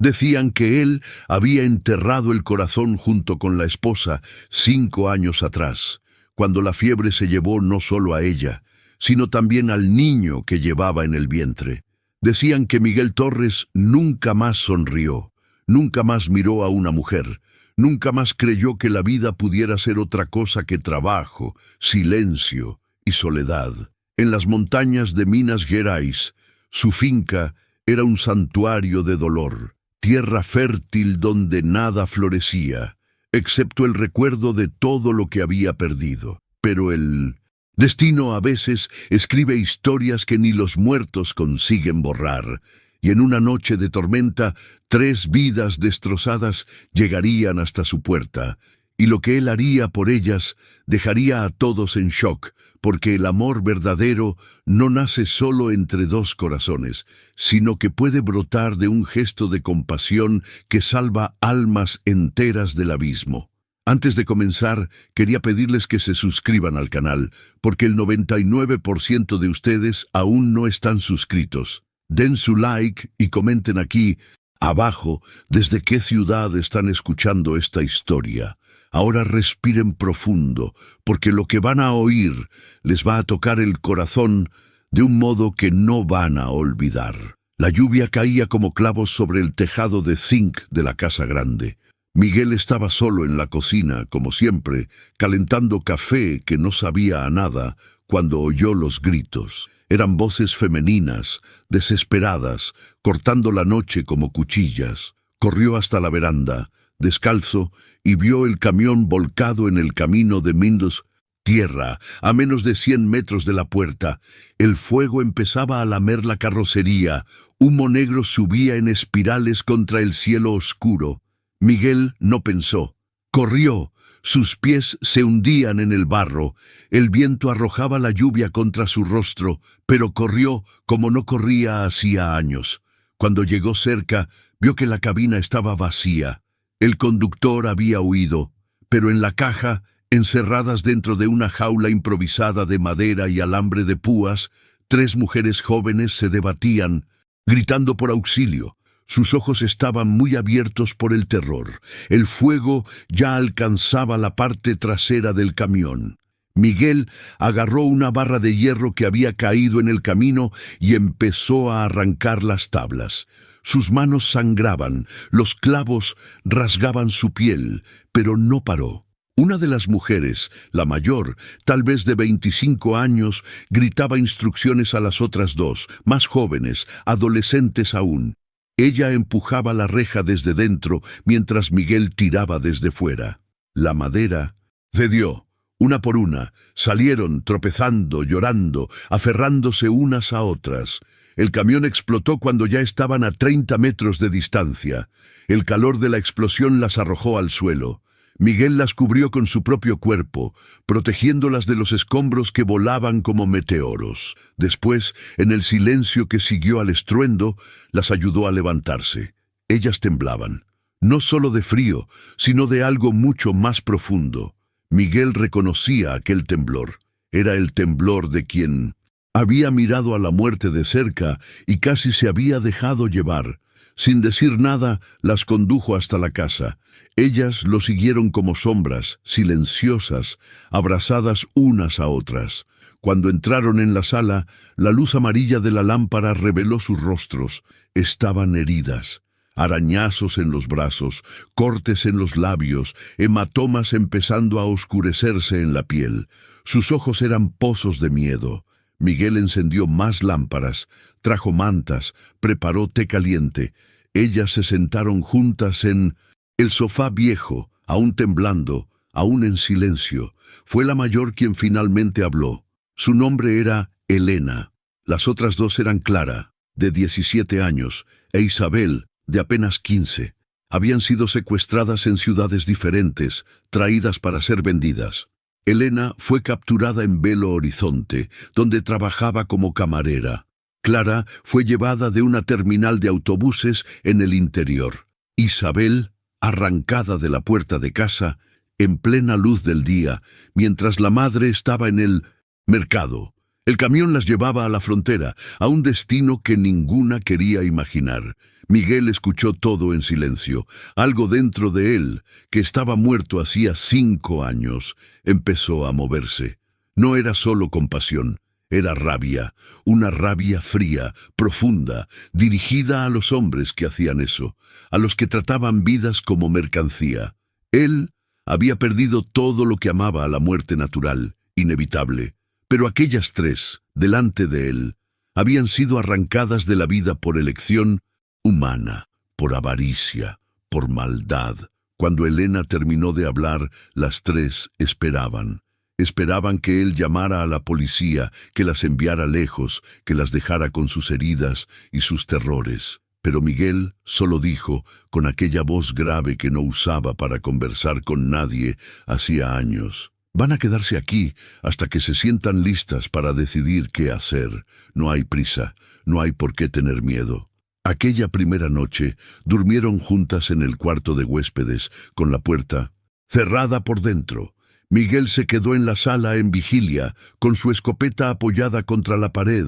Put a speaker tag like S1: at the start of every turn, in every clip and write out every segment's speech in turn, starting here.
S1: Decían que él había enterrado el corazón junto con la esposa 5 años atrás, cuando la fiebre se llevó no solo a ella, sino también al niño que llevaba en el vientre. Decían que Miguel Torres nunca más sonrió, nunca más miró a una mujer, nunca más creyó que la vida pudiera ser otra cosa que trabajo, silencio y soledad. En las montañas de Minas Gerais, su finca era un santuario de dolor, tierra fértil donde nada florecía, excepto el recuerdo de todo lo que había perdido. Pero el destino a veces escribe historias que ni los muertos consiguen borrar, y en una noche de tormenta, 3 vidas destrozadas llegarían hasta su puerta, y lo que él haría por ellas dejaría a todos en shock, porque el amor verdadero no nace solo entre 2 corazones, sino que puede brotar de un gesto de compasión que salva almas enteras del abismo. Antes de comenzar, quería pedirles que se suscriban al canal, porque el 99% de ustedes aún no están suscritos. Den su like y comenten aquí abajo desde qué ciudad están escuchando esta historia. Ahora respiren profundo, porque lo que van a oír les va a tocar el corazón de un modo que no van a olvidar. La lluvia caía como clavos sobre el tejado de zinc de la casa grande. Miguel estaba solo en la cocina, como siempre, calentando café que no sabía a nada, cuando oyó los gritos. Eran voces femeninas, desesperadas, cortando la noche como cuchillas. Corrió hasta la veranda, descalzo, y vio el camión volcado en el camino de Mindos, tierra, a menos de 100 metros de la puerta. El fuego empezaba a lamer la carrocería, humo negro subía en espirales contra el cielo oscuro. Miguel no pensó, corrió. Sus pies se hundían en el barro, el viento arrojaba la lluvia contra su rostro, pero corrió como no corría hacía años. Cuando llegó cerca, vio que la cabina estaba vacía. El conductor había huido, pero en la caja, encerradas dentro de una jaula improvisada de madera y alambre de púas, 3 mujeres jóvenes se debatían, gritando por auxilio. Sus ojos estaban muy abiertos por el terror. El fuego ya alcanzaba la parte trasera del camión. Miguel agarró una barra de hierro que había caído en el camino y empezó a arrancar las tablas. Sus manos sangraban, los clavos rasgaban su piel, pero no paró. Una de las mujeres, la mayor, tal vez de 25 años, gritaba instrucciones a las otras 2, más jóvenes, adolescentes aún. Ella empujaba la reja desde dentro mientras Miguel tiraba desde fuera. La madera cedió. Una por una, salieron tropezando, llorando, aferrándose unas a otras. El camión explotó cuando ya estaban a 30 metros de distancia. El calor de la explosión las arrojó al suelo. Miguel las cubrió con su propio cuerpo, protegiéndolas de los escombros que volaban como meteoros. Después, en el silencio que siguió al estruendo, las ayudó a levantarse. Ellas temblaban, no solo de frío, sino de algo mucho más profundo. Miguel reconocía aquel temblor. Era el temblor de quien había mirado a la muerte de cerca y casi se había dejado llevar. Sin decir nada, las condujo hasta la casa. Ellas lo siguieron como sombras, silenciosas, abrazadas unas a otras. Cuando entraron en la sala, la luz amarilla de la lámpara reveló sus rostros. Estaban heridas. Arañazos en los brazos, cortes en los labios, hematomas empezando a oscurecerse en la piel. Sus ojos eran pozos de miedo. Miguel encendió más lámparas, trajo mantas, preparó té caliente. Ellas se sentaron juntas en el sofá viejo, aún temblando, aún en silencio. Fue la mayor quien finalmente habló. Su nombre era Elena. Las otras 2 eran Clara, de 17 años, e Isabel, de apenas 15. Habían sido secuestradas en ciudades diferentes, traídas para ser vendidas. Elena fue capturada en Belo Horizonte, donde trabajaba como camarera. Clara fue llevada de una terminal de autobuses en el interior. Isabel, arrancada de la puerta de casa, en plena luz del día, mientras la madre estaba en el mercado. El camión las llevaba a la frontera, a un destino que ninguna quería imaginar. Miguel escuchó todo en silencio. Algo dentro de él, que estaba muerto hacía 5 años, empezó a moverse. No era solo compasión, era rabia, una rabia fría, profunda, dirigida a los hombres que hacían eso, a los que trataban vidas como mercancía. Él había perdido todo lo que amaba a la muerte natural, inevitable. Pero aquellas 3, delante de él, habían sido arrancadas de la vida por elección humana, por avaricia, por maldad. Cuando Elena terminó de hablar, las 3 esperaban. Esperaban que él llamara a la policía, que las enviara lejos, que las dejara con sus heridas y sus terrores. Pero Miguel solo dijo, con aquella voz grave que no usaba para conversar con nadie hacía años: van a quedarse aquí hasta que se sientan listas para decidir qué hacer. No hay prisa, no hay por qué tener miedo. Aquella primera noche durmieron juntas en el cuarto de huéspedes, con la puerta cerrada por dentro. Miguel se quedó en la sala en vigilia, con su escopeta apoyada contra la pared,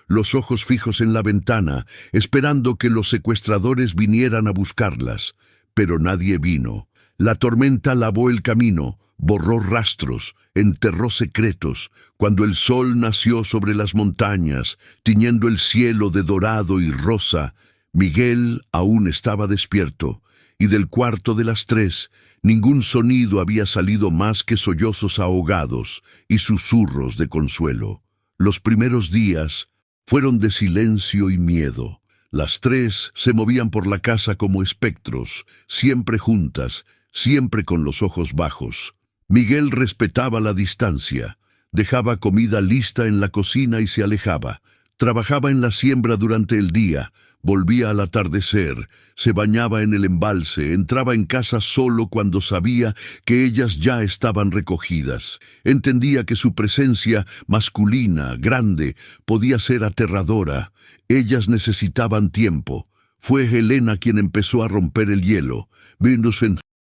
S1: los ojos fijos en la ventana, esperando que los secuestradores vinieran a buscarlas. Pero nadie vino. La tormenta lavó el camino, borró rastros, enterró secretos. Cuando el sol nació sobre las montañas, tiñendo el cielo de dorado y rosa, Miguel aún estaba despierto, y del cuarto de las 3, ningún sonido había salido más que sollozos ahogados y susurros de consuelo. Los primeros días fueron de silencio y miedo. Las 3 se movían por la casa como espectros, siempre juntas, siempre con los ojos bajos. Miguel respetaba la distancia, dejaba comida lista en la cocina y se alejaba. Trabajaba en la siembra durante el día, volvía al atardecer, se bañaba en el embalse, entraba en casa solo cuando sabía que ellas ya estaban recogidas. Entendía que su presencia masculina, grande, podía ser aterradora. Ellas necesitaban tiempo. Fue Helena quien empezó a romper el hielo.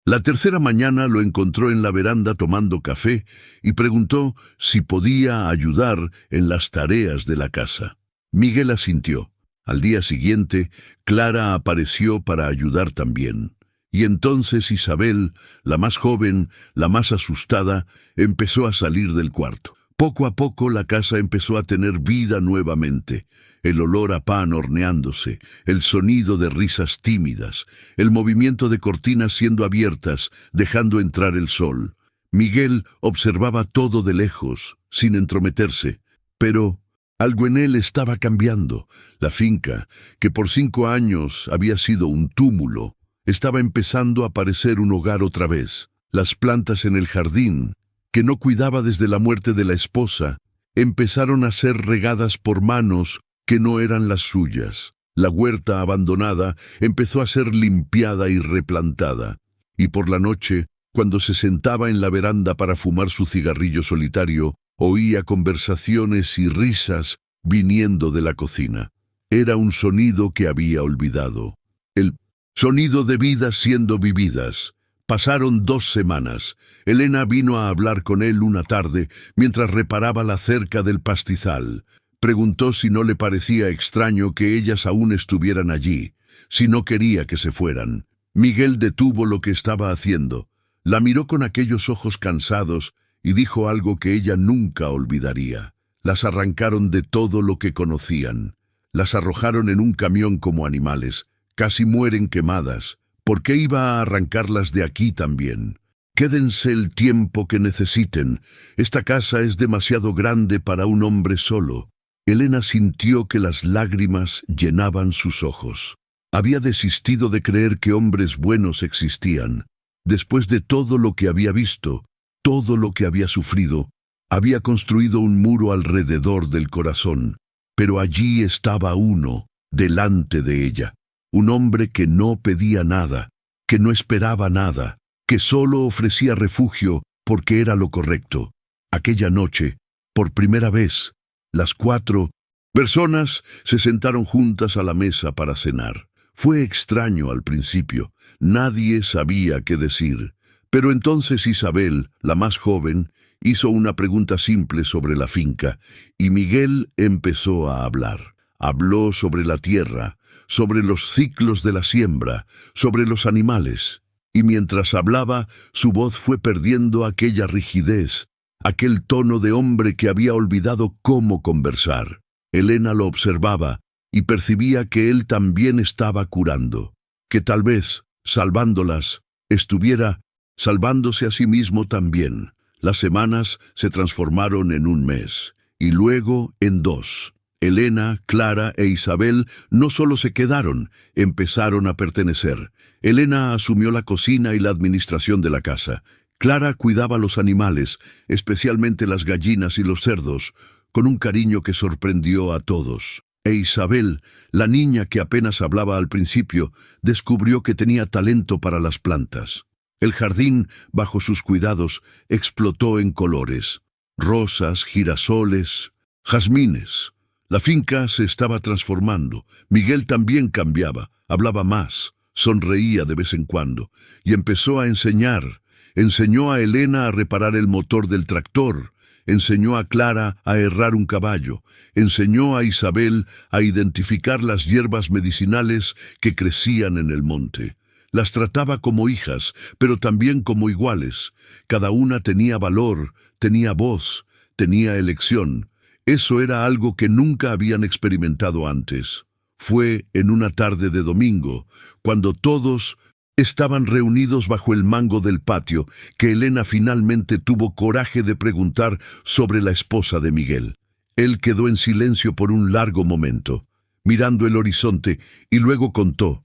S1: La tercera mañana lo encontró en la veranda tomando café y preguntó si podía ayudar en las tareas de la casa. Miguel asintió. Al día siguiente, Clara apareció para ayudar también. Y entonces Isabel, la más joven, la más asustada, empezó a salir del cuarto. Poco a poco la casa empezó a tener vida nuevamente. El olor a pan horneándose, el sonido de risas tímidas, el movimiento de cortinas siendo abiertas, dejando entrar el sol. Miguel observaba todo de lejos, sin entrometerse, pero algo en él estaba cambiando. La finca, que por 5 años había sido un túmulo, estaba empezando a parecer un hogar otra vez. Las plantas en el jardín, que no cuidaba desde la muerte de la esposa, empezaron a ser regadas por manos que no eran las suyas. La huerta abandonada empezó a ser limpiada y replantada. Y por la noche, cuando se sentaba en la veranda para fumar su cigarrillo solitario, oía conversaciones y risas viniendo de la cocina. Era un sonido que había olvidado. El sonido de vidas siendo vividas. Pasaron 2 semanas. Elena vino a hablar con él una tarde mientras reparaba la cerca del pastizal. Preguntó si no le parecía extraño que ellas aún estuvieran allí, si no quería que se fueran. Miguel detuvo lo que estaba haciendo. La miró con aquellos ojos cansados y dijo algo que ella nunca olvidaría. Las arrancaron de todo lo que conocían. Las arrojaron en un camión como animales. Casi mueren quemadas. ¿Por qué iba a arrancarlas de aquí también? Quédense el tiempo que necesiten. Esta casa es demasiado grande para un hombre solo. Elena sintió que las lágrimas llenaban sus ojos. Había desistido de creer que hombres buenos existían. Después de todo lo que había visto, todo lo que había sufrido, había construido un muro alrededor del corazón. Pero allí estaba uno, delante de ella. Un hombre que no pedía nada, que no esperaba nada, que solo ofrecía refugio porque era lo correcto. Aquella noche, por primera vez, las 4 personas se sentaron juntas a la mesa para cenar. Fue extraño al principio, nadie sabía qué decir. Pero entonces Isabel, la más joven, Hizo una pregunta simple sobre la finca, y Miguel empezó a hablar. Habló sobre la tierra, sobre los ciclos de la siembra, sobre los animales. Y mientras hablaba, su voz fue perdiendo aquella rigidez, aquel tono de hombre que había olvidado cómo conversar. Elena lo observaba y percibía que él también estaba curando, que tal vez, salvándolas, estuviera salvándose a sí mismo también. Las semanas se transformaron en un mes, y luego en 2. Elena, Clara e Isabel no solo se quedaron, empezaron a pertenecer. Elena asumió la cocina y la administración de la casa. Clara cuidaba los animales, especialmente las gallinas y los cerdos, con un cariño que sorprendió a todos. E Isabel, la niña que apenas hablaba al principio, descubrió que tenía talento para las plantas. El jardín, bajo sus cuidados, explotó en colores: rosas, girasoles, jazmines. La finca se estaba transformando. Miguel también cambiaba, hablaba más, sonreía de vez en cuando, y empezó a enseñar. Enseñó a Elena a reparar el motor del tractor, enseñó a Clara a herrar un caballo, enseñó a Isabel a identificar las hierbas medicinales que crecían en el monte. Las trataba como hijas, pero también como iguales. Cada una tenía valor, tenía voz, tenía elección. Eso era algo que nunca habían experimentado antes. Fue en una tarde de domingo, cuando todos estaban reunidos bajo el mango del patio, que Elena finalmente tuvo coraje de preguntar sobre la esposa de Miguel. Él quedó en silencio por un largo momento, mirando el horizonte, y luego contó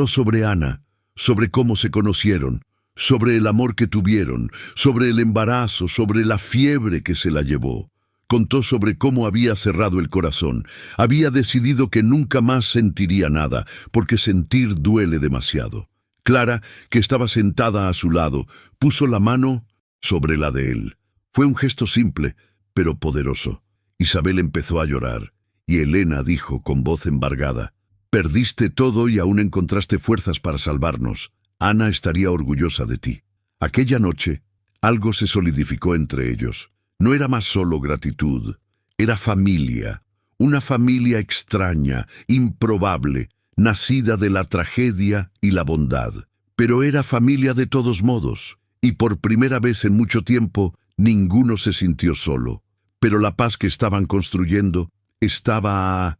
S1: sobre Ana, sobre cómo se conocieron, sobre el amor que tuvieron, sobre el embarazo, sobre la fiebre que se la llevó. Contó sobre cómo había cerrado el corazón. Había decidido que nunca más sentiría nada, porque sentir duele demasiado. Clara, que estaba sentada a su lado, puso la mano sobre la de él. Fue un gesto simple, pero poderoso. Isabel empezó a llorar, y Elena dijo con voz embargada: «Perdiste todo y aún encontraste fuerzas para salvarnos. Ana estaría orgullosa de ti». Aquella noche, algo se solidificó entre ellos. No era más solo gratitud, era familia, una familia extraña, improbable, nacida de la tragedia y la bondad. Pero era familia de todos modos, y por primera vez en mucho tiempo, ninguno se sintió solo. Pero la paz que estaban construyendo estaba a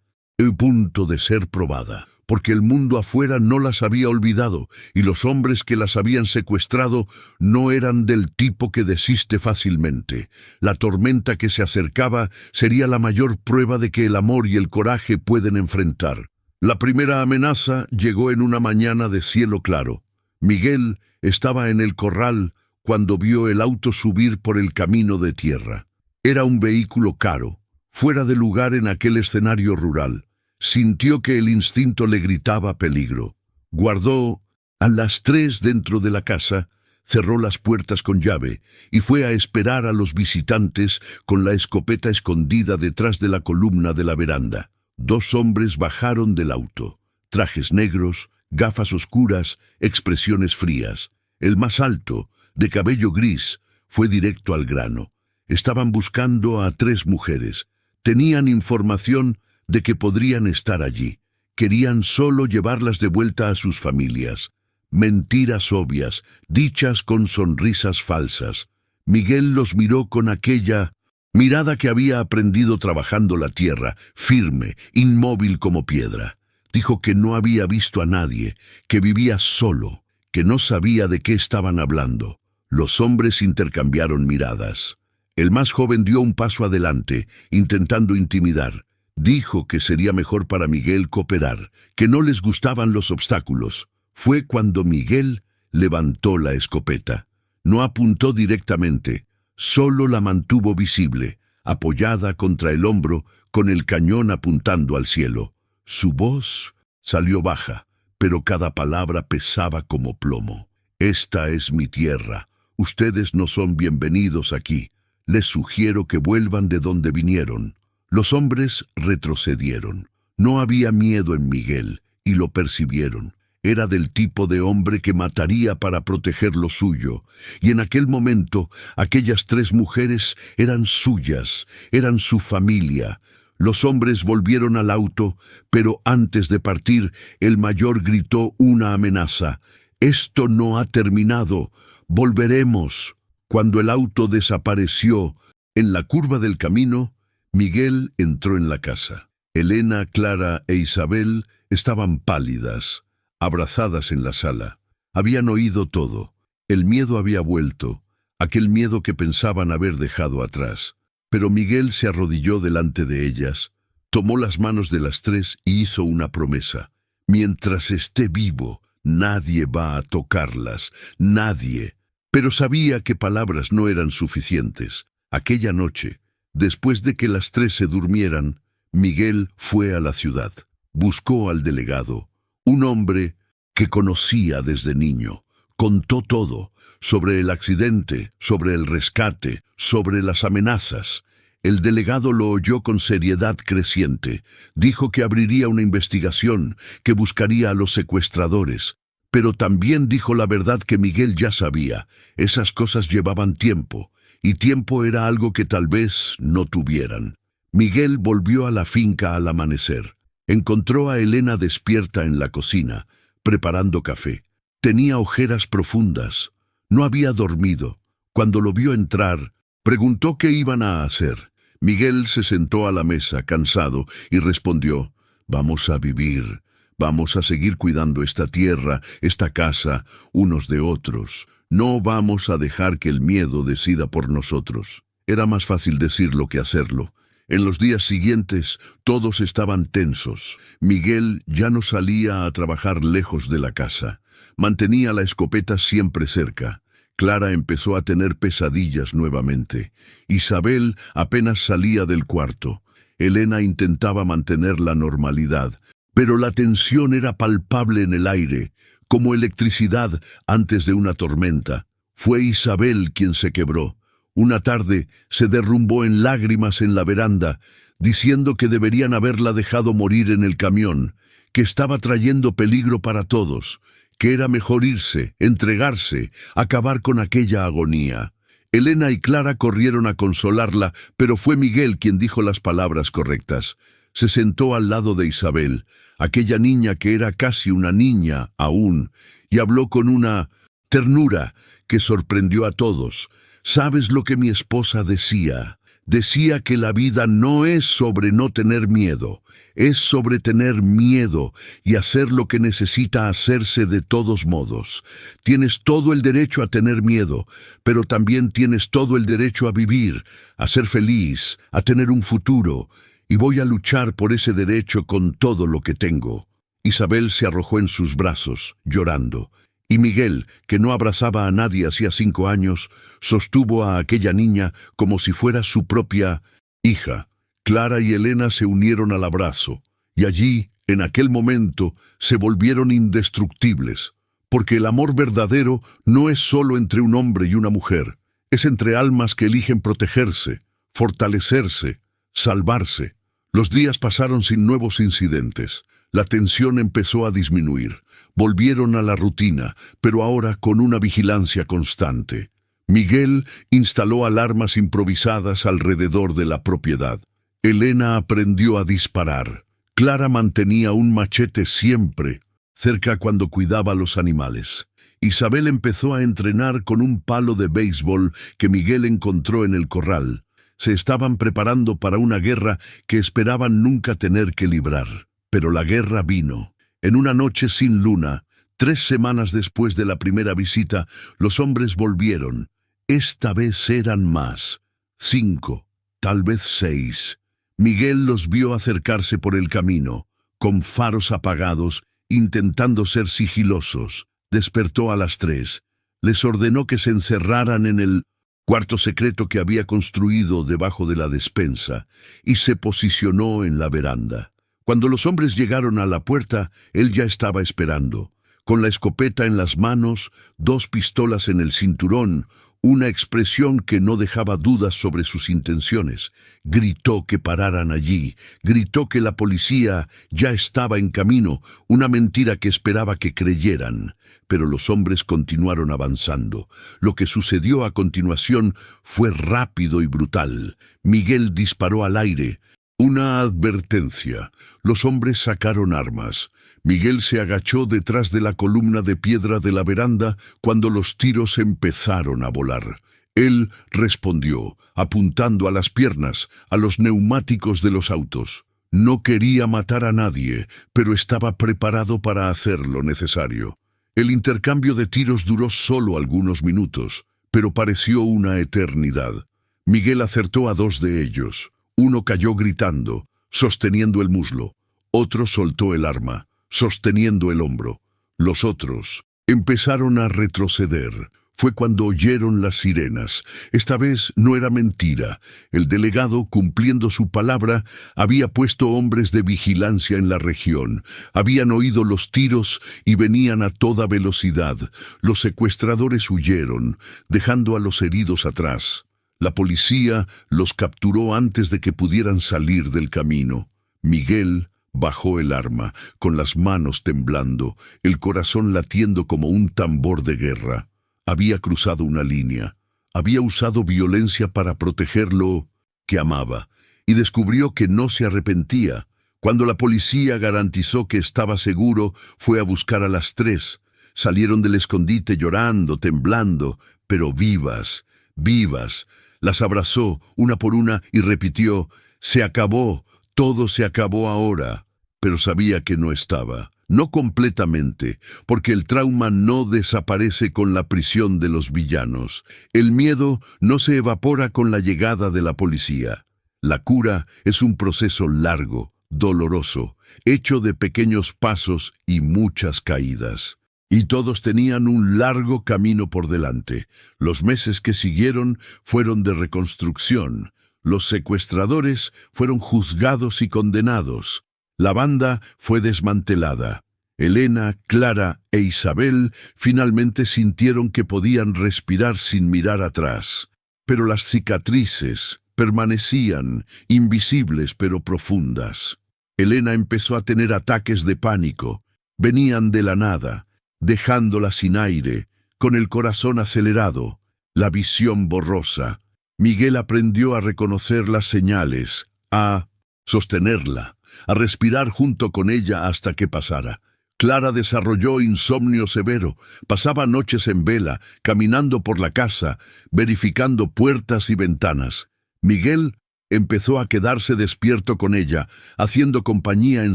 S1: punto de ser probada, porque el mundo afuera no las había olvidado, y los hombres que las habían secuestrado no eran del tipo que desiste fácilmente. La tormenta que se acercaba sería la mayor prueba de que el amor y el coraje pueden enfrentar. La primera amenaza llegó en una mañana de cielo claro. Miguel estaba en el corral cuando vio el auto subir por el camino de tierra. Era un vehículo caro, fuera de lugar en aquel escenario rural. Sintió que el instinto le gritaba peligro. Guardó a las 3 dentro de la casa, cerró las puertas con llave y fue a esperar a los visitantes con la escopeta escondida detrás de la columna de la veranda. 2 hombres bajaron del auto, trajes negros, gafas oscuras, expresiones frías. El más alto, de cabello gris, fue directo al grano. Estaban buscando a 3 mujeres. Tenían información de que podrían estar allí. Querían solo llevarlas de vuelta a sus familias. Mentiras obvias, dichas con sonrisas falsas. Miguel los miró con aquella mirada que había aprendido trabajando la tierra, firme, inmóvil como piedra. Dijo que no había visto a nadie, que vivía solo, que no sabía de qué estaban hablando. Los hombres intercambiaron miradas. El más joven dio un paso adelante, intentando intimidar. Dijo que sería mejor para Miguel cooperar, que no les gustaban los obstáculos. Fue cuando Miguel levantó la escopeta. No apuntó directamente, solo la mantuvo visible, apoyada contra el hombro, con el cañón apuntando al cielo. Su voz salió baja, pero cada palabra pesaba como plomo. «Esta es mi tierra. Ustedes no son bienvenidos aquí. Les sugiero que vuelvan de donde vinieron». Los hombres retrocedieron. No había miedo en Miguel, y lo percibieron. Era del tipo de hombre que mataría para proteger lo suyo, y en aquel momento aquellas 3 mujeres eran suyas, eran su familia. Los hombres volvieron al auto, pero antes de partir, el mayor gritó una amenaza. «Esto no ha terminado, volveremos». Cuando el auto desapareció en la curva del camino, Miguel entró en la casa. Elena, Clara e Isabel estaban pálidas, abrazadas en la sala. Habían oído todo. El miedo había vuelto, aquel miedo que pensaban haber dejado atrás. Pero Miguel se arrodilló delante de ellas, tomó las manos de las 3 y hizo una promesa. Mientras esté vivo, nadie va a tocarlas, nadie. Pero sabía que palabras no eran suficientes. Aquella noche, después de que las 3 se durmieran, Miguel fue a la ciudad. Buscó al delegado, un hombre que conocía desde niño. Contó todo, sobre el accidente, sobre el rescate, sobre las amenazas. El delegado lo oyó con seriedad creciente. Dijo que abriría una investigación, que buscaría a los secuestradores. Pero también dijo la verdad que Miguel ya sabía. Esas cosas llevaban tiempo, y tiempo era algo que tal vez no tuvieran. Miguel volvió a la finca al amanecer. Encontró a Elena despierta en la cocina, preparando café. Tenía ojeras profundas. No había dormido. Cuando lo vio entrar, preguntó qué iban a hacer. Miguel se sentó a la mesa, cansado, y respondió: «Vamos a vivir. Vamos a seguir cuidando esta tierra, esta casa, unos de otros. No vamos a dejar que el miedo decida por nosotros». Era más fácil decirlo que hacerlo. En los días siguientes, todos estaban tensos. Miguel ya no salía a trabajar lejos de la casa. Mantenía la escopeta siempre cerca. Clara empezó a tener pesadillas nuevamente. Isabel apenas salía del cuarto. Elena intentaba mantener la normalidad, pero la tensión era palpable en el aire, como electricidad antes de una tormenta. Fue Isabel quien se quebró. Una tarde se derrumbó en lágrimas en la veranda, diciendo que deberían haberla dejado morir en el camión, que estaba trayendo peligro para todos, que era mejor irse, entregarse, acabar con aquella agonía. Elena y Clara corrieron a consolarla, pero fue Miguel quien dijo las palabras correctas. Se sentó al lado de Isabel, aquella niña que era casi una niña aún, y habló con una ternura que sorprendió a todos. «¿Sabes lo que mi esposa decía? Decía que la vida no es sobre no tener miedo, es sobre tener miedo y hacer lo que necesita hacerse de todos modos. Tienes todo el derecho a tener miedo, pero también tienes todo el derecho a vivir, a ser feliz, a tener un futuro, y voy a luchar por ese derecho con todo lo que tengo». Isabel se arrojó en sus brazos, llorando. Y Miguel, que no abrazaba a nadie hacía 5 años, sostuvo a aquella niña como si fuera su propia hija. Clara y Elena se unieron al abrazo, y allí, en aquel momento, se volvieron indestructibles, porque el amor verdadero no es solo entre un hombre y una mujer, es entre almas que eligen protegerse, fortalecerse, salvarse. Los días pasaron sin nuevos incidentes. La tensión empezó a disminuir. Volvieron a la rutina, pero ahora con una vigilancia constante. Miguel instaló alarmas improvisadas alrededor de la propiedad. Elena aprendió a disparar. Clara mantenía un machete siempre cerca cuando cuidaba a los animales. Isabel empezó a entrenar con un palo de béisbol que Miguel encontró en el corral. Se estaban preparando para una guerra que esperaban nunca tener que librar. Pero la guerra vino. En una noche sin luna, 3 semanas después de la primera visita, los hombres volvieron. Esta vez eran más. 5, tal vez 6. Miguel los vio acercarse por el camino, con faros apagados, intentando ser sigilosos. Despertó a las 3. Les ordenó que se encerraran en el cuarto secreto que había construido debajo de la despensa, y se posicionó en la veranda. Cuando los hombres llegaron a la puerta, él ya estaba esperando, con la escopeta en las manos, 2 pistolas en el cinturón, una expresión que no dejaba dudas sobre sus intenciones. Gritó que pararan allí, gritó que la policía ya estaba en camino, una mentira que esperaba que creyeran. Pero los hombres continuaron avanzando. Lo que sucedió a continuación fue rápido y brutal. Miguel disparó al aire. Una advertencia. Los hombres sacaron armas. Miguel se agachó detrás de la columna de piedra de la veranda cuando los tiros empezaron a volar. Él respondió, apuntando a las piernas, a los neumáticos de los autos. No quería matar a nadie, pero estaba preparado para hacer lo necesario. El intercambio de tiros duró solo algunos minutos, pero pareció una eternidad. Miguel acertó a 2 de ellos. Uno cayó gritando, sosteniendo el muslo. Otro soltó el arma, sosteniendo el hombro. Los otros empezaron a retroceder. Fue cuando oyeron las sirenas. Esta vez no era mentira. El delegado, cumpliendo su palabra, había puesto hombres de vigilancia en la región. Habían oído los tiros y venían a toda velocidad. Los secuestradores huyeron, dejando a los heridos atrás. La policía los capturó antes de que pudieran salir del camino. Miguel bajó el arma, con las manos temblando, el corazón latiendo como un tambor de guerra. Había cruzado una línea. Había usado violencia para proteger lo que amaba, y descubrió que no se arrepentía. Cuando la policía garantizó que estaba seguro, fue a buscar a las 3. Salieron del escondite llorando, temblando, pero vivas, vivas. Las abrazó una por una y repitió, «Se acabó, todo se acabó ahora». Pero sabía que no estaba. No completamente, porque el trauma no desaparece con la prisión de los villanos. El miedo no se evapora con la llegada de la policía. La cura es un proceso largo, doloroso, hecho de pequeños pasos y muchas caídas. Y todos tenían un largo camino por delante. Los meses que siguieron fueron de reconstrucción. Los secuestradores fueron juzgados y condenados. La banda fue desmantelada. Elena, Clara e Isabel finalmente sintieron que podían respirar sin mirar atrás. Pero las cicatrices permanecían, invisibles pero profundas. Elena empezó a tener ataques de pánico. Venían de la nada, dejándola sin aire, con el corazón acelerado, la visión borrosa. Miguel aprendió a reconocer las señales, a sostenerla, a respirar junto con ella hasta que pasara. Clara desarrolló insomnio severo, pasaba noches en vela, caminando por la casa, verificando puertas y ventanas. Miguel empezó a quedarse despierto con ella, haciendo compañía en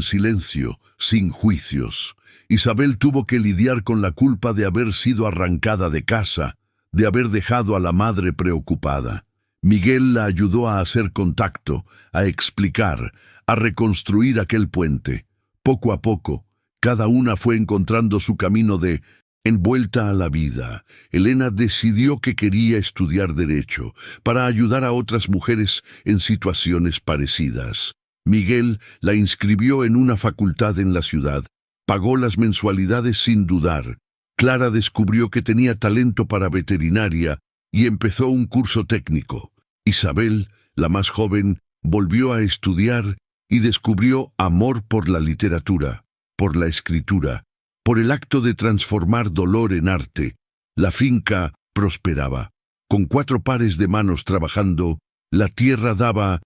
S1: silencio, sin juicios. Isabel tuvo que lidiar con la culpa de haber sido arrancada de casa, de haber dejado a la madre preocupada. Miguel la ayudó a hacer contacto, a explicar, a reconstruir aquel puente. Poco a poco, cada una fue encontrando su camino de envuelta a la vida. Elena decidió que quería estudiar Derecho para ayudar a otras mujeres en situaciones parecidas. Miguel la inscribió en una facultad en la ciudad, pagó las mensualidades sin dudar. Clara descubrió que tenía talento para veterinaria y empezó un curso técnico. Isabel, la más joven, volvió a estudiar y descubrió amor por la literatura, por la escritura, por el acto de transformar dolor en arte. La finca prosperaba. Con 4 pares de manos trabajando, la tierra daba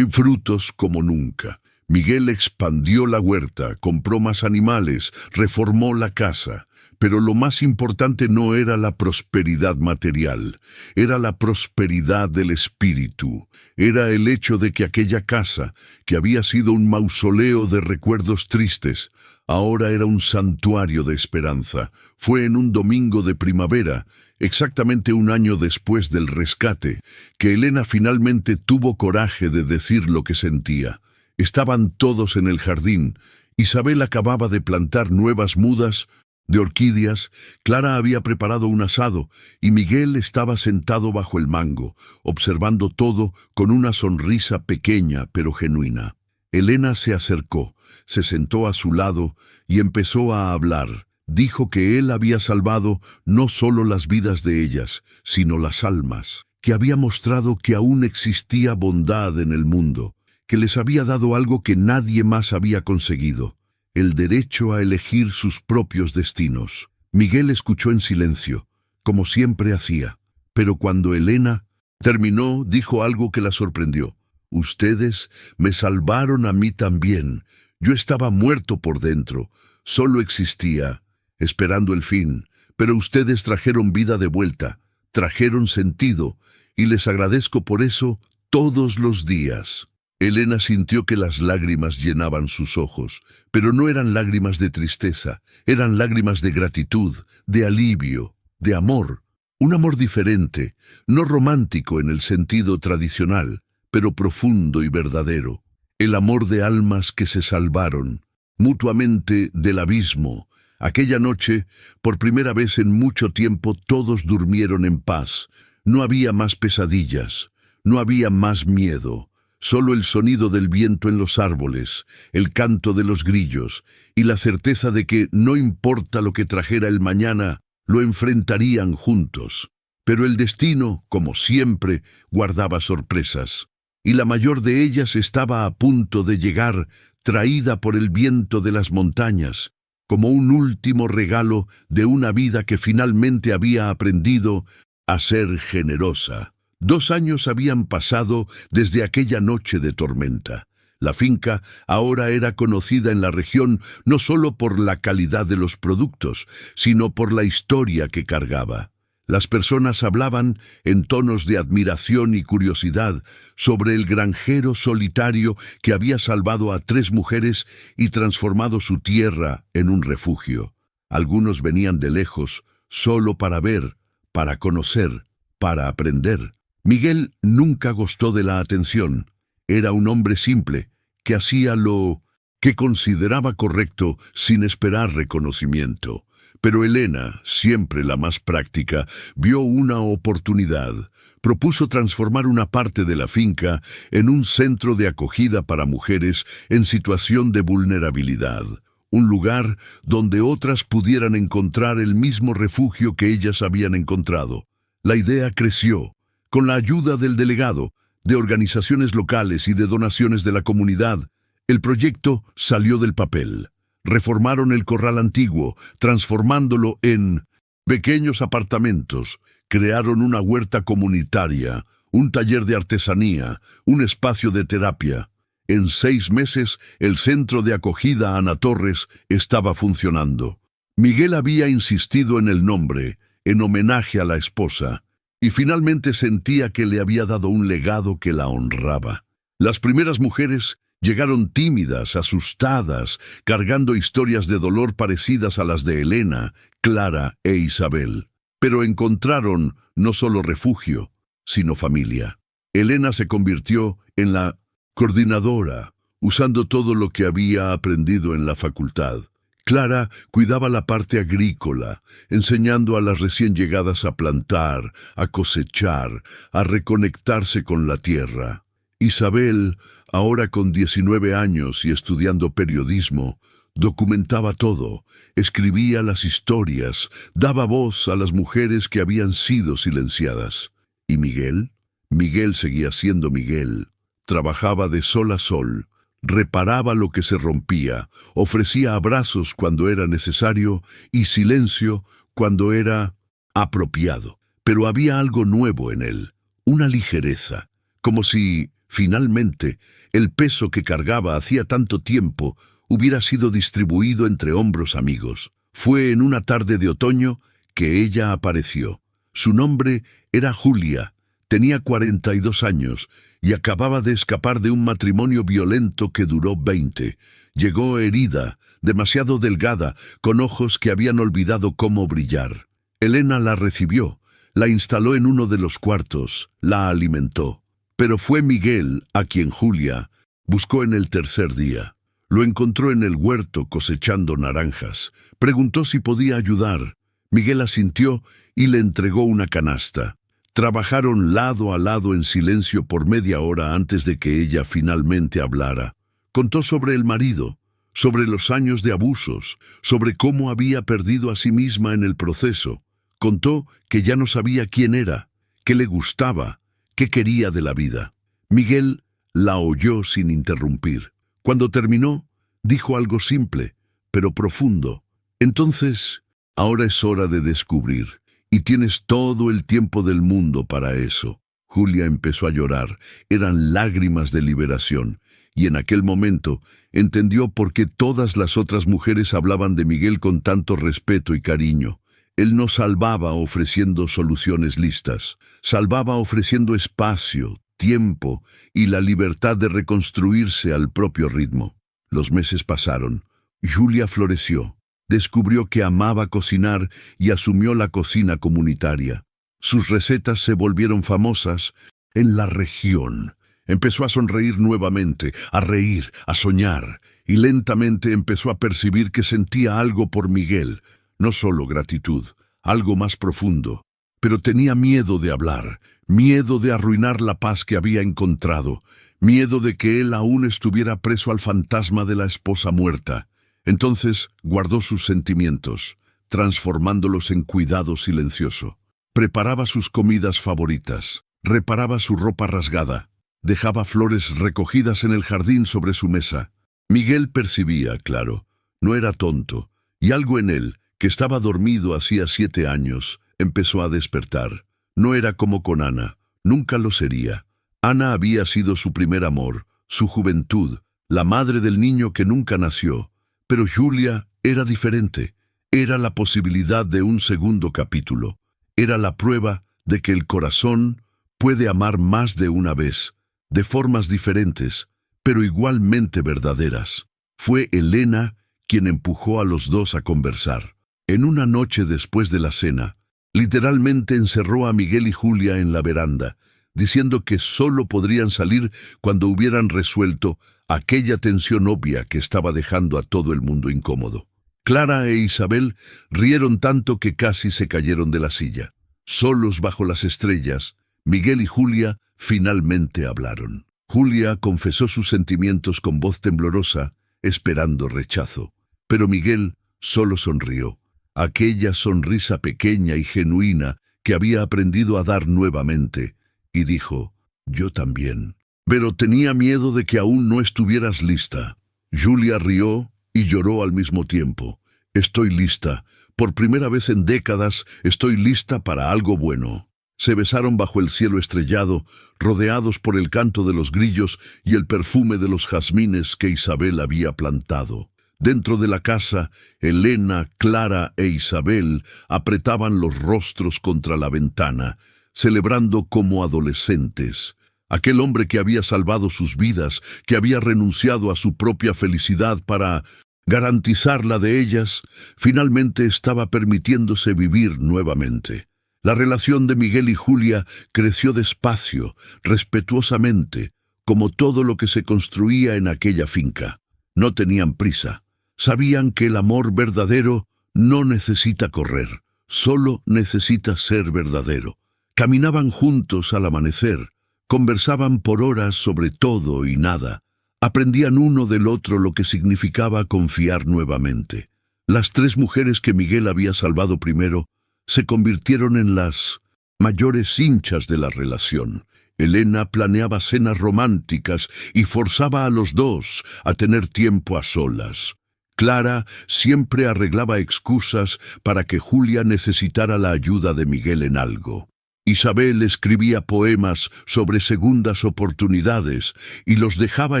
S1: frutos como nunca. Miguel expandió la huerta, compró más animales, reformó la casa. Pero lo más importante no era la prosperidad material, era la prosperidad del espíritu. Era el hecho de que aquella casa, que había sido un mausoleo de recuerdos tristes, ahora era un santuario de esperanza. Fue en un domingo de primavera, exactamente 1 año después del rescate, que Elena finalmente tuvo coraje de decir lo que sentía. Estaban todos en el jardín. Isabel acababa de plantar nuevas mudas de orquídeas, Clara había preparado un asado y Miguel estaba sentado bajo el mango, observando todo con una sonrisa pequeña pero genuina. Elena se acercó, se sentó a su lado y empezó a hablar, Dijo que él había salvado no solo las vidas de ellas, sino las almas, que había mostrado que aún existía bondad en el mundo, que les había dado algo que nadie más había conseguido, el derecho a elegir sus propios destinos. Miguel escuchó en silencio, como siempre hacía, pero cuando Elena terminó, dijo algo que la sorprendió. Ustedes me salvaron a mí también. Yo estaba muerto por dentro, solo existía, esperando el fin, pero ustedes trajeron vida de vuelta, trajeron sentido, y les agradezco por eso todos los días. Elena sintió que las lágrimas llenaban sus ojos, pero no eran lágrimas de tristeza, eran lágrimas de gratitud, de alivio, de amor. Un amor diferente, no romántico en el sentido tradicional, pero profundo y verdadero. El amor de almas que se salvaron, mutuamente del abismo. Aquella noche, por primera vez en mucho tiempo, todos durmieron en paz. No había más pesadillas, no había más miedo. Solo el sonido del viento en los árboles, el canto de los grillos y la certeza de que, no importa lo que trajera el mañana, lo enfrentarían juntos. Pero el destino, como siempre, guardaba sorpresas, y la mayor de ellas estaba a punto de llegar, traída por el viento de las montañas, como un último regalo de una vida que finalmente había aprendido a ser generosa. 2 años habían pasado desde aquella noche de tormenta. La finca ahora era conocida en la región no solo por la calidad de los productos, sino por la historia que cargaba. Las personas hablaban, en tonos de admiración y curiosidad, sobre el granjero solitario que había salvado a 3 mujeres y transformado su tierra en un refugio. Algunos venían de lejos, solo para ver, para conocer, para aprender. Miguel nunca gustó de la atención. Era un hombre simple, que hacía lo que consideraba correcto sin esperar reconocimiento. Pero Elena, siempre la más práctica, vio una oportunidad. Propuso transformar una parte de la finca en un centro de acogida para mujeres en situación de vulnerabilidad. Un lugar donde otras pudieran encontrar el mismo refugio que ellas habían encontrado. La idea creció. Con la ayuda del delegado, de organizaciones locales y de donaciones de la comunidad, el proyecto salió del papel. Reformaron el corral antiguo, transformándolo en pequeños apartamentos. Crearon una huerta comunitaria, un taller de artesanía, un espacio de terapia. En 6 meses, el centro de acogida Ana Torres estaba funcionando. Miguel había insistido en el nombre, en homenaje a la esposa, y finalmente sentía que le había dado un legado que la honraba. Las primeras mujeres llegaron tímidas, asustadas, cargando historias de dolor parecidas a las de Elena, Clara e Isabel. Pero encontraron no solo refugio, sino familia. Elena se convirtió en la coordinadora, usando todo lo que había aprendido en la facultad. Clara cuidaba la parte agrícola, enseñando a las recién llegadas a plantar, a cosechar, a reconectarse con la tierra. Isabel, ahora con 19 años y estudiando periodismo, documentaba todo, escribía las historias, daba voz a las mujeres que habían sido silenciadas. ¿Y Miguel? Miguel seguía siendo Miguel. Trabajaba de sol a sol, reparaba lo que se rompía, ofrecía abrazos cuando era necesario y silencio cuando era apropiado. Pero había algo nuevo en él, una ligereza, como si, finalmente, el peso que cargaba hacía tanto tiempo hubiera sido distribuido entre hombros amigos. Fue en una tarde de otoño que ella apareció. Su nombre era Julia, tenía 42 años y acababa de escapar de un matrimonio violento que duró 20. Llegó herida, demasiado delgada, con ojos que habían olvidado cómo brillar. Elena la recibió, la instaló en uno de los cuartos, la alimentó. Pero fue Miguel a quien Julia buscó en el tercer día. Lo encontró en el huerto cosechando naranjas. Preguntó si podía ayudar. Miguel asintió y le entregó una canasta. Trabajaron lado a lado en silencio por media hora antes de que ella finalmente hablara. Contó sobre el marido, sobre los años de abusos, sobre cómo había perdido a sí misma en el proceso. Contó que ya no sabía quién era, qué le gustaba, qué quería de la vida. Miguel la oyó sin interrumpir. Cuando terminó, dijo algo simple, pero profundo. Entonces, ahora es hora de descubrir, y tienes todo el tiempo del mundo para eso. Julia empezó a llorar. Eran lágrimas de liberación, y en aquel momento entendió por qué todas las otras mujeres hablaban de Miguel con tanto respeto y cariño. Él no salvaba ofreciendo soluciones listas, salvaba ofreciendo espacio, tiempo y la libertad de reconstruirse al propio ritmo. Los meses pasaron. Julia floreció. Descubrió que amaba cocinar y asumió la cocina comunitaria. Sus recetas se volvieron famosas en la región. Empezó a sonreír nuevamente, a reír, a soñar, y lentamente empezó a percibir que sentía algo por Miguel. No solo gratitud, algo más profundo. Pero tenía miedo de hablar, miedo de arruinar la paz que había encontrado, miedo de que él aún estuviera preso al fantasma de la esposa muerta. Entonces guardó sus sentimientos, transformándolos en cuidado silencioso. Preparaba sus comidas favoritas, reparaba su ropa rasgada, dejaba flores recogidas en el jardín sobre su mesa. Miguel percibía, claro, no era tonto, y algo en él, que estaba dormido hacía 7 años, empezó a despertar. No era como con Ana, nunca lo sería. Ana había sido su primer amor, su juventud, la madre del niño que nunca nació. Pero Julia era diferente. Era la posibilidad de un segundo capítulo. Era la prueba de que el corazón puede amar más de una vez, de formas diferentes, pero igualmente verdaderas. Fue Elena quien empujó a los dos a conversar. En una noche después de la cena, literalmente encerró a Miguel y Julia en la veranda, diciendo que solo podrían salir cuando hubieran resuelto aquella tensión obvia que estaba dejando a todo el mundo incómodo. Clara e Isabel rieron tanto que casi se cayeron de la silla. Solos bajo las estrellas, Miguel y Julia finalmente hablaron. Julia confesó sus sentimientos con voz temblorosa, esperando rechazo. Pero Miguel solo sonrió. Aquella sonrisa pequeña y genuina que había aprendido a dar nuevamente, y dijo, «Yo también. Pero tenía miedo de que aún no estuvieras lista». Julia rió y lloró al mismo tiempo. «Estoy lista. Por primera vez en décadas estoy lista para algo bueno». Se besaron bajo el cielo estrellado, rodeados por el canto de los grillos y el perfume de los jazmines que Isabel había plantado. Dentro de la casa, Elena, Clara e Isabel apretaban los rostros contra la ventana, celebrando como adolescentes. Aquel hombre que había salvado sus vidas, que había renunciado a su propia felicidad para garantizar la de ellas, finalmente estaba permitiéndose vivir nuevamente. La relación de Miguel y Julia creció despacio, respetuosamente, como todo lo que se construía en aquella finca. No tenían prisa. Sabían que el amor verdadero no necesita correr, solo necesita ser verdadero. Caminaban juntos al amanecer, conversaban por horas sobre todo y nada. Aprendían uno del otro lo que significaba confiar nuevamente. Las 3 mujeres que Miguel había salvado primero se convirtieron en las mayores hinchas de la relación. Elena planeaba cenas románticas y forzaba a los dos a tener tiempo a solas. Clara siempre arreglaba excusas para que Julia necesitara la ayuda de Miguel en algo. Isabel escribía poemas sobre segundas oportunidades y los dejaba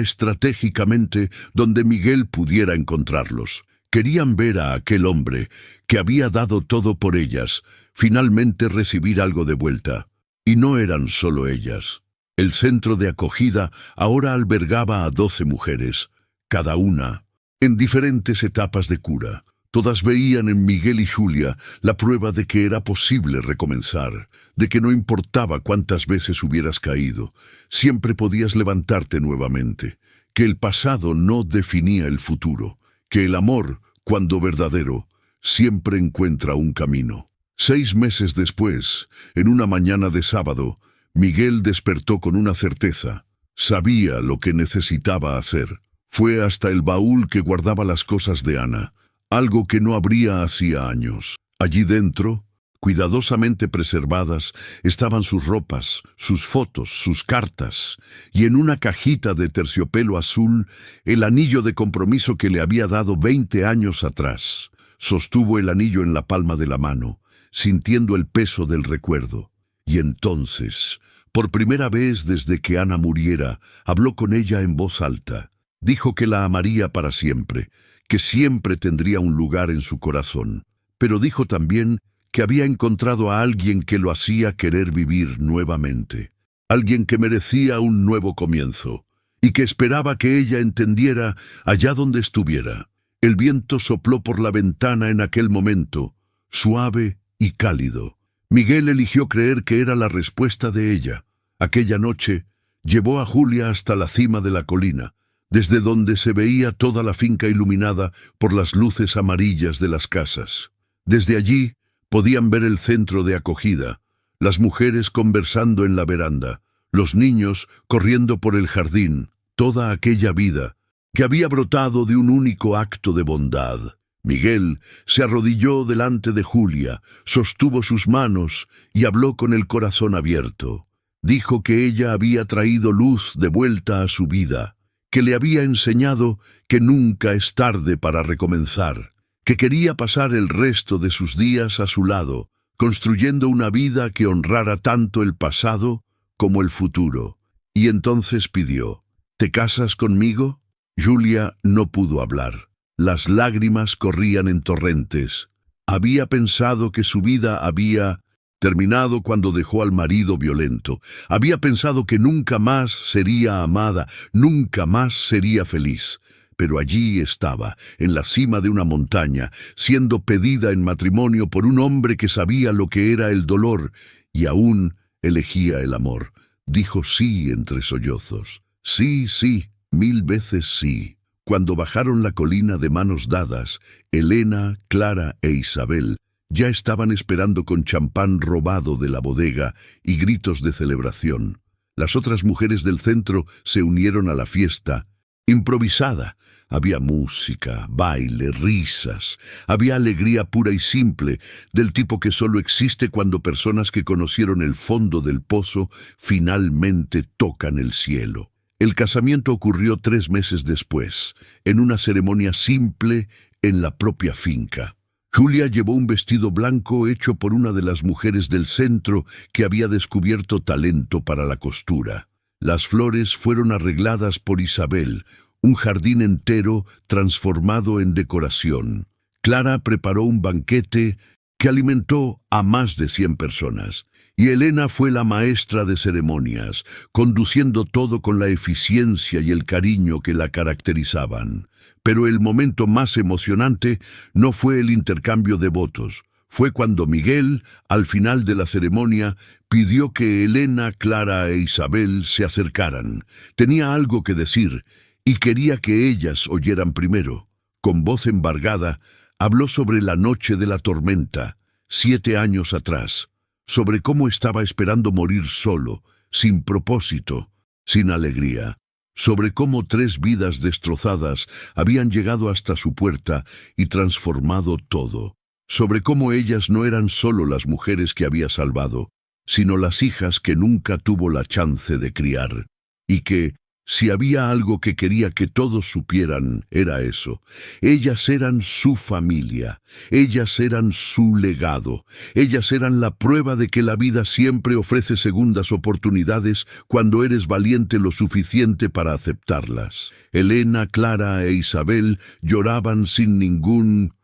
S1: estratégicamente donde Miguel pudiera encontrarlos. Querían ver a aquel hombre, que había dado todo por ellas, finalmente recibir algo de vuelta. Y no eran solo ellas. El centro de acogida ahora albergaba a 12 mujeres, cada una en diferentes etapas de cura. Todas veían en Miguel y Julia la prueba de que era posible recomenzar, de que no importaba cuántas veces hubieras caído, siempre podías levantarte nuevamente, que el pasado no definía el futuro, que el amor, cuando verdadero, siempre encuentra un camino. 6 meses después, en una mañana de sábado, Miguel despertó con una certeza. Sabía lo que necesitaba hacer. Fue hasta el baúl que guardaba las cosas de Ana, algo que no abría hacía años. Allí dentro, cuidadosamente preservadas, estaban sus ropas, sus fotos, sus cartas, y en una cajita de terciopelo azul, el anillo de compromiso que le había dado 20 años atrás. Sostuvo el anillo en la palma de la mano, sintiendo el peso del recuerdo. Y entonces, por primera vez desde que Ana muriera, habló con ella en voz alta. Dijo que la amaría para siempre, que siempre tendría un lugar en su corazón. Pero dijo también que había encontrado a alguien que lo hacía querer vivir nuevamente. Alguien que merecía un nuevo comienzo, y que esperaba que ella entendiera allá donde estuviera. El viento sopló por la ventana en aquel momento, suave y cálido. Miguel eligió creer que era la respuesta de ella. Aquella noche, llevó a Julia hasta la cima de la colina, desde donde se veía toda la finca iluminada por las luces amarillas de las casas. Desde allí, podían ver el centro de acogida, las mujeres conversando en la veranda, los niños corriendo por el jardín, toda aquella vida que había brotado de un único acto de bondad. Miguel se arrodilló delante de Julia, sostuvo sus manos y habló con el corazón abierto. Dijo que ella había traído luz de vuelta a su vida, que le había enseñado que nunca es tarde para recomenzar, que quería pasar el resto de sus días a su lado, construyendo una vida que honrara tanto el pasado como el futuro. Y entonces pidió, ¿te casas conmigo? Julia no pudo hablar. Las lágrimas corrían en torrentes. Había pensado que su vida había terminado cuando dejó al marido violento. Había pensado que nunca más sería amada, nunca más sería feliz. Pero allí estaba, en la cima de una montaña, siendo pedida en matrimonio por un hombre que sabía lo que era el dolor y aún elegía el amor. Dijo sí entre sollozos. Sí, sí, 1000 veces sí. Cuando bajaron la colina de manos dadas, Elena, Clara e Isabel ya estaban esperando con champán robado de la bodega y gritos de celebración. Las otras mujeres del centro se unieron a la fiesta, improvisada. Había música, baile, risas. Había alegría pura y simple, del tipo que solo existe cuando personas que conocieron el fondo del pozo finalmente tocan el cielo. El casamiento ocurrió 3 meses después, en una ceremonia simple en la propia finca. Julia llevó un vestido blanco hecho por una de las mujeres del centro que había descubierto talento para la costura. Las flores fueron arregladas por Isabel, un jardín entero transformado en decoración. Clara preparó un banquete que alimentó a más de 100 personas. Y Elena fue la maestra de ceremonias, conduciendo todo con la eficiencia y el cariño que la caracterizaban. Pero el momento más emocionante no fue el intercambio de votos. Fue cuando Miguel, al final de la ceremonia, pidió que Elena, Clara e Isabel se acercaran. Tenía algo que decir y quería que ellas oyeran primero. Con voz embargada, habló sobre la noche de la tormenta, 7 años atrás. Sobre cómo estaba esperando morir solo, sin propósito, sin alegría. Sobre cómo 3 vidas destrozadas habían llegado hasta su puerta y transformado todo. Sobre cómo ellas no eran solo las mujeres que había salvado, sino las hijas que nunca tuvo la chance de criar. Y que, si había algo que quería que todos supieran, era eso. Ellas eran su familia, ellas eran su legado, ellas eran la prueba de que la vida siempre ofrece segundas oportunidades cuando eres valiente lo suficiente para aceptarlas. Elena, Clara e Isabel lloraban sin ningún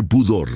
S1: pudor.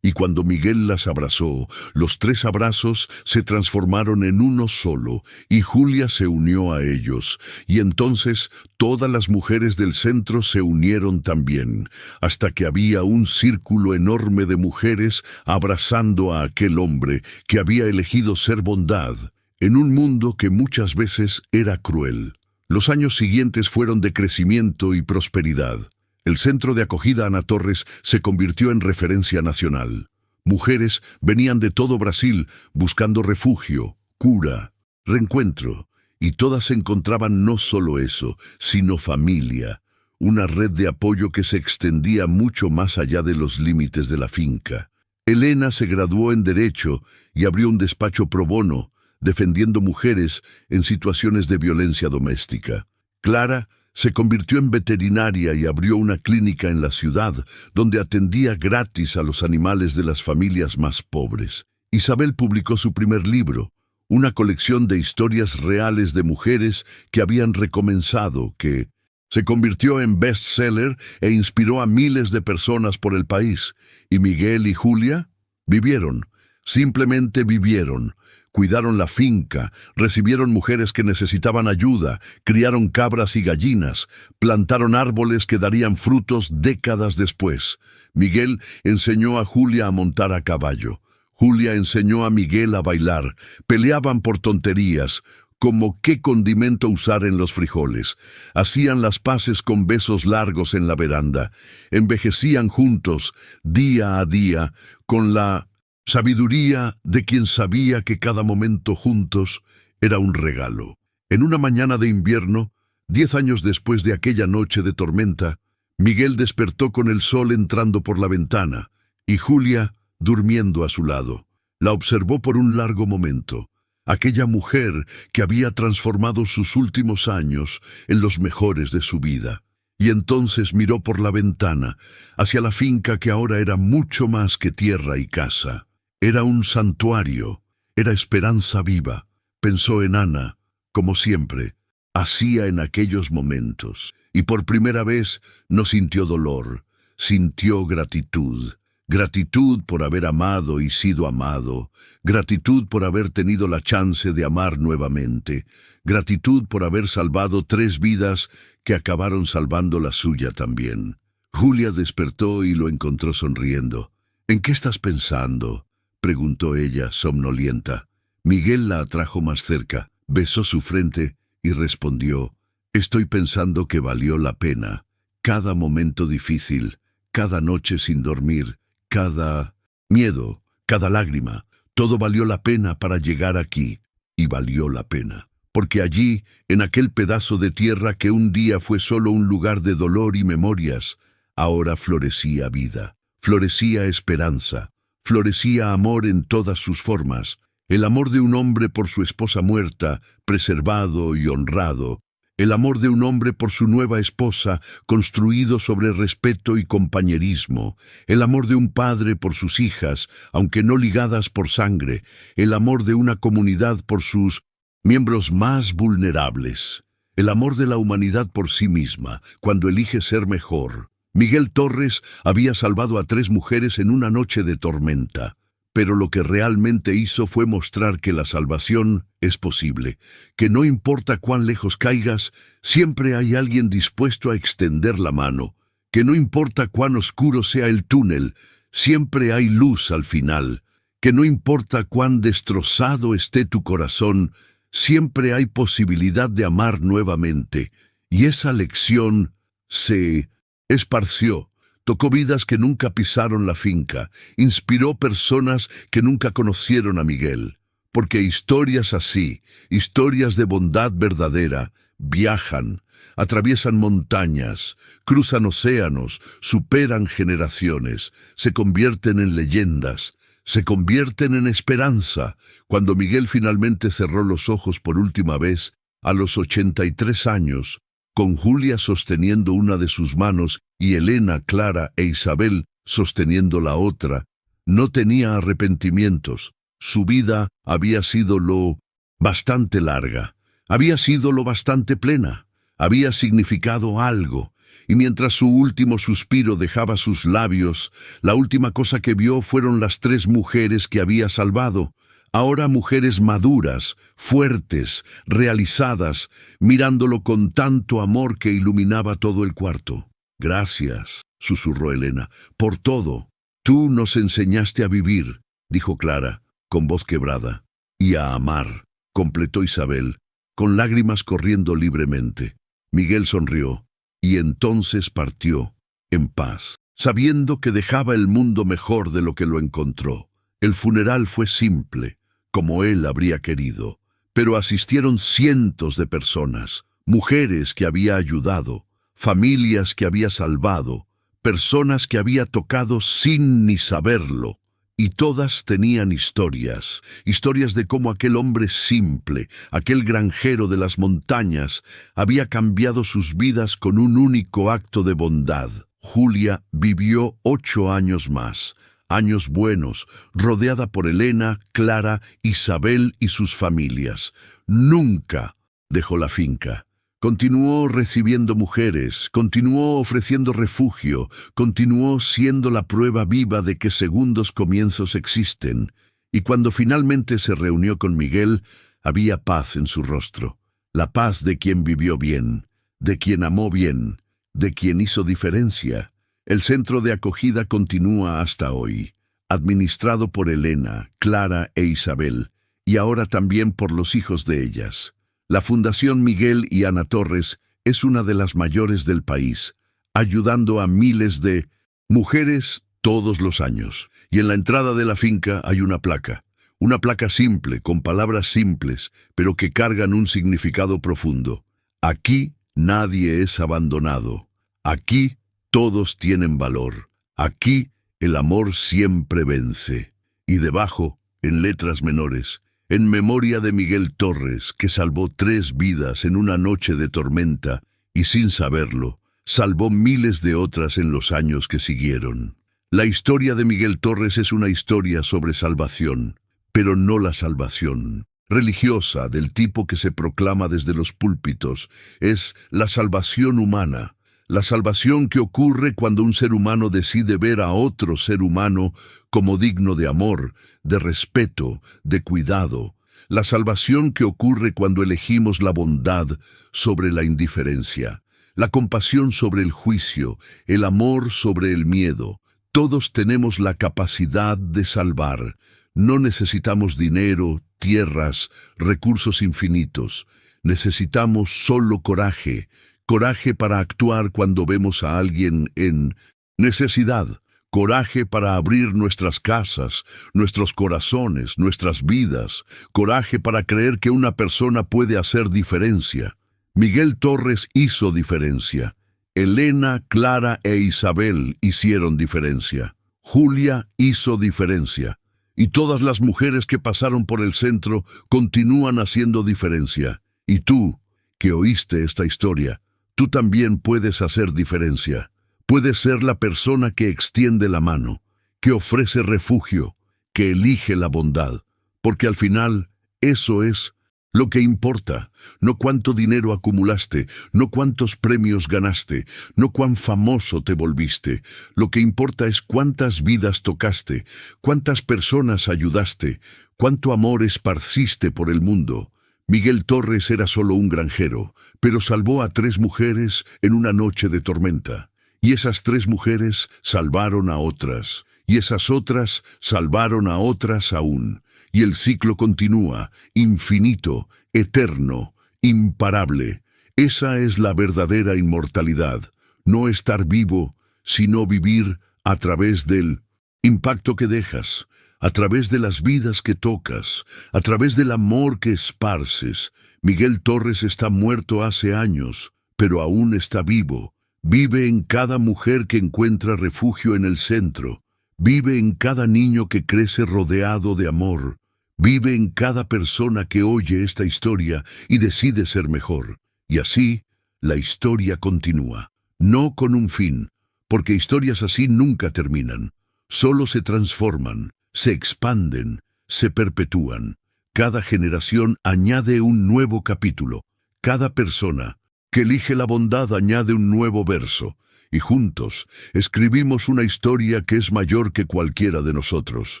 S1: Y cuando Miguel las abrazó, los 3 abrazos se transformaron en uno solo, y Julia se unió a ellos. Y entonces todas las mujeres del centro se unieron también, hasta que había un círculo enorme de mujeres abrazando a aquel hombre que había elegido ser bondad, en un mundo que muchas veces era cruel. Los años siguientes fueron de crecimiento y prosperidad. El centro de acogida Ana Torres se convirtió en referencia nacional. Mujeres venían de todo Brasil buscando refugio, cura, reencuentro, y todas encontraban no solo eso, sino familia, una red de apoyo que se extendía mucho más allá de los límites de la finca. Elena se graduó en Derecho y abrió un despacho pro bono, defendiendo mujeres en situaciones de violencia doméstica. Clara se convirtió en veterinaria y abrió una clínica en la ciudad, donde atendía gratis a los animales de las familias más pobres. Isabel publicó su primer libro, una colección de historias reales de mujeres que habían recomenzado, que se convirtió en bestseller e inspiró a miles de personas por el país. Y Miguel y Julia vivieron, simplemente vivieron. Cuidaron la finca, recibieron mujeres que necesitaban ayuda, criaron cabras y gallinas, plantaron árboles que darían frutos décadas después. Miguel enseñó a Julia a montar a caballo. Julia enseñó a Miguel a bailar. Peleaban por tonterías, como qué condimento usar en los frijoles. Hacían las paces con besos largos en la veranda. Envejecían juntos, día a día, con la sabiduría de quien sabía que cada momento juntos era un regalo. En una mañana de invierno, 10 años después de aquella noche de tormenta, Miguel despertó con el sol entrando por la ventana y Julia durmiendo a su lado. La observó por un largo momento. Aquella mujer que había transformado sus últimos años en los mejores de su vida. Y entonces miró por la ventana, hacia la finca que ahora era mucho más que tierra y casa. Era un santuario, era esperanza viva. Pensó en Ana, como siempre, hacía en aquellos momentos. Y por primera vez no sintió dolor, sintió gratitud. Gratitud por haber amado y sido amado, gratitud por haber tenido la chance de amar nuevamente, gratitud por haber salvado 3 vidas que acabaron salvando la suya también. Julia despertó y lo encontró sonriendo. ¿En qué estás pensando?, preguntó ella, somnolienta. Miguel la atrajo más cerca, besó su frente y respondió: estoy pensando que valió la pena. Cada momento difícil, cada noche sin dormir, cada miedo, cada lágrima, todo valió la pena para llegar aquí. Y valió la pena, porque allí, en aquel pedazo de tierra que un día fue solo un lugar de dolor y memorias, ahora florecía vida, florecía esperanza, florecía amor en todas sus formas, el amor de un hombre por su esposa muerta, preservado y honrado, el amor de un hombre por su nueva esposa, construido sobre respeto y compañerismo, el amor de un padre por sus hijas, aunque no ligadas por sangre, el amor de una comunidad por sus miembros más vulnerables, el amor de la humanidad por sí misma, cuando elige ser mejor. Miguel Torres había salvado a 3 mujeres en una noche de tormenta. Pero lo que realmente hizo fue mostrar que la salvación es posible, que no importa cuán lejos caigas, siempre hay alguien dispuesto a extender la mano, que no importa cuán oscuro sea el túnel, siempre hay luz al final, que no importa cuán destrozado esté tu corazón, siempre hay posibilidad de amar nuevamente. Y esa lección se esparció. Tocó vidas que nunca pisaron la finca, inspiró personas que nunca conocieron a Miguel. Porque historias así, historias de bondad verdadera, viajan, atraviesan montañas, cruzan océanos, superan generaciones, se convierten en leyendas, se convierten en esperanza. Cuando Miguel finalmente cerró los ojos por última vez, a los 83 años, con Julia sosteniendo una de sus manos y Elena, Clara e Isabel sosteniendo la otra, no tenía arrepentimientos. Su vida había sido lo bastante larga, había sido lo bastante plena, había significado algo, y mientras su último suspiro dejaba sus labios, la última cosa que vio fueron las 3 mujeres que había salvado. Ahora mujeres maduras, fuertes, realizadas, mirándolo con tanto amor que iluminaba todo el cuarto. Gracias, susurró Elena, por todo. Tú nos enseñaste a vivir, dijo Clara, con voz quebrada. Y a amar, completó Isabel, con lágrimas corriendo libremente. Miguel sonrió, y entonces partió, en paz, sabiendo que dejaba el mundo mejor de lo que lo encontró. El funeral fue simple, como él habría querido, pero asistieron cientos de personas, mujeres que había ayudado, familias que había salvado, personas que había tocado sin ni saberlo. Y todas tenían historias, historias de cómo aquel hombre simple, aquel granjero de las montañas, había cambiado sus vidas con un único acto de bondad. Julia vivió 8 años más, años buenos, rodeada por Elena, Clara, Isabel y sus familias. Nunca dejó la finca. Continuó recibiendo mujeres, continuó ofreciendo refugio, continuó siendo la prueba viva de que segundos comienzos existen. Y cuando finalmente se reunió con Miguel, había paz en su rostro. La paz de quien vivió bien, de quien amó bien, de quien hizo diferencia. El centro de acogida continúa hasta hoy, administrado por Elena, Clara e Isabel, y ahora también por los hijos de ellas. La Fundación Miguel y Ana Torres es una de las mayores del país, ayudando a miles de mujeres todos los años. Y en la entrada de la finca hay una placa simple, con palabras simples, pero que cargan un significado profundo. Aquí nadie es abandonado. Aquí todos tienen valor. Aquí el amor siempre vence. Y debajo, en letras menores, en memoria de Miguel Torres, que salvó 3 vidas en una noche de tormenta y sin saberlo, salvó miles de otras en los años que siguieron. La historia de Miguel Torres es una historia sobre salvación, pero no la salvación religiosa del tipo que se proclama desde los púlpitos. Es la salvación humana, la salvación que ocurre cuando un ser humano decide ver a otro ser humano como digno de amor, de respeto, de cuidado. La salvación que ocurre cuando elegimos la bondad sobre la indiferencia, la compasión sobre el juicio, el amor sobre el miedo. Todos tenemos la capacidad de salvar. No necesitamos dinero, tierras, recursos infinitos. Necesitamos solo coraje. Coraje para actuar cuando vemos a alguien en necesidad. Coraje para abrir nuestras casas, nuestros corazones, nuestras vidas. Coraje para creer que una persona puede hacer diferencia. Miguel Torres hizo diferencia. Elena, Clara e Isabel hicieron diferencia. Julia hizo diferencia. Y todas las mujeres que pasaron por el centro continúan haciendo diferencia. Y tú, que oíste esta historia, tú también puedes hacer diferencia. Puedes ser la persona que extiende la mano, que ofrece refugio, que elige la bondad. Porque al final, eso es lo que importa. No cuánto dinero acumulaste, no cuántos premios ganaste, no cuán famoso te volviste. Lo que importa es cuántas vidas tocaste, cuántas personas ayudaste, cuánto amor esparciste por el mundo. Miguel Torres era solo un granjero, pero salvó a 3 mujeres en una noche de tormenta. Y esas 3 mujeres salvaron a otras, y esas otras salvaron a otras aún. Y el ciclo continúa, infinito, eterno, imparable. Esa es la verdadera inmortalidad. No estar vivo, sino vivir a través del impacto que dejas, a través de las vidas que tocas, a través del amor que esparces. Miguel Torres está muerto hace años, pero aún está vivo. Vive en cada mujer que encuentra refugio en el centro. Vive en cada niño que crece rodeado de amor. Vive en cada persona que oye esta historia y decide ser mejor. Y así, la historia continúa. No con un fin, porque historias así nunca terminan. Solo se transforman, se expanden, se perpetúan. Cada generación añade un nuevo capítulo. Cada persona que elige la bondad añade un nuevo verso. Y juntos escribimos una historia que es mayor que cualquiera de nosotros.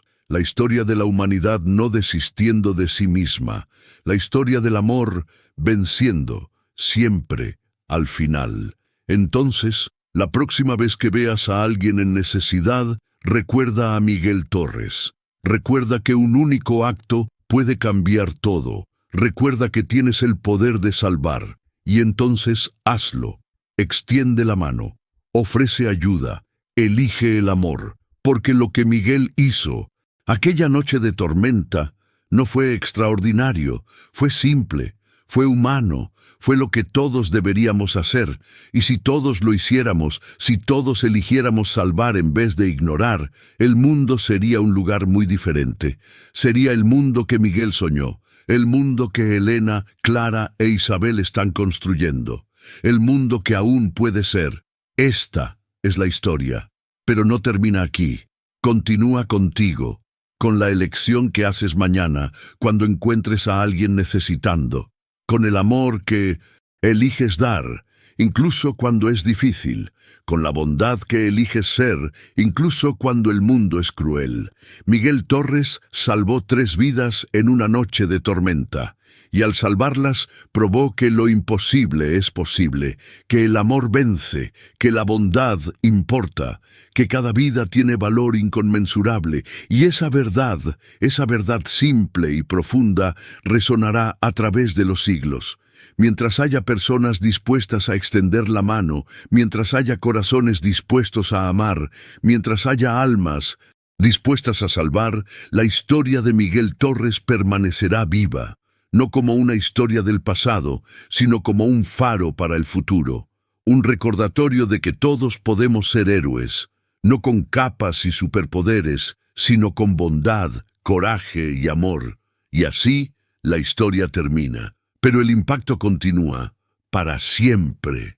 S1: La historia de la humanidad no desistiendo de sí misma. La historia del amor venciendo, siempre, al final. Entonces, la próxima vez que veas a alguien en necesidad, recuerda a Miguel Torres. Recuerda que un único acto puede cambiar todo. Recuerda que tienes el poder de salvar. Y entonces hazlo. Extiende la mano. Ofrece ayuda. Elige el amor. Porque lo que Miguel hizo aquella noche de tormenta no fue extraordinario, fue simple, fue humano, fue lo que todos deberíamos hacer, y si todos lo hiciéramos, si todos eligiéramos salvar en vez de ignorar, el mundo sería un lugar muy diferente. Sería el mundo que Miguel soñó, el mundo que Elena, Clara e Isabel están construyendo, el mundo que aún puede ser. Esta es la historia, pero no termina aquí. Continúa contigo, con la elección que haces mañana cuando encuentres a alguien necesitando, con el amor que eliges dar, incluso cuando es difícil, con la bondad que eliges ser, incluso cuando el mundo es cruel. Miguel Torres salvó 3 vidas en una noche de tormenta, y al salvarlas probó que lo imposible es posible, que el amor vence, que la bondad importa, que cada vida tiene valor inconmensurable, y esa verdad simple y profunda, resonará a través de los siglos. Mientras haya personas dispuestas a extender la mano, mientras haya corazones dispuestos a amar, mientras haya almas dispuestas a salvar, la historia de Miguel Torres permanecerá viva. No como una historia del pasado, sino como un faro para el futuro, un recordatorio de que todos podemos ser héroes, no con capas y superpoderes, sino con bondad, coraje y amor. Y así la historia termina, pero el impacto continúa, para siempre.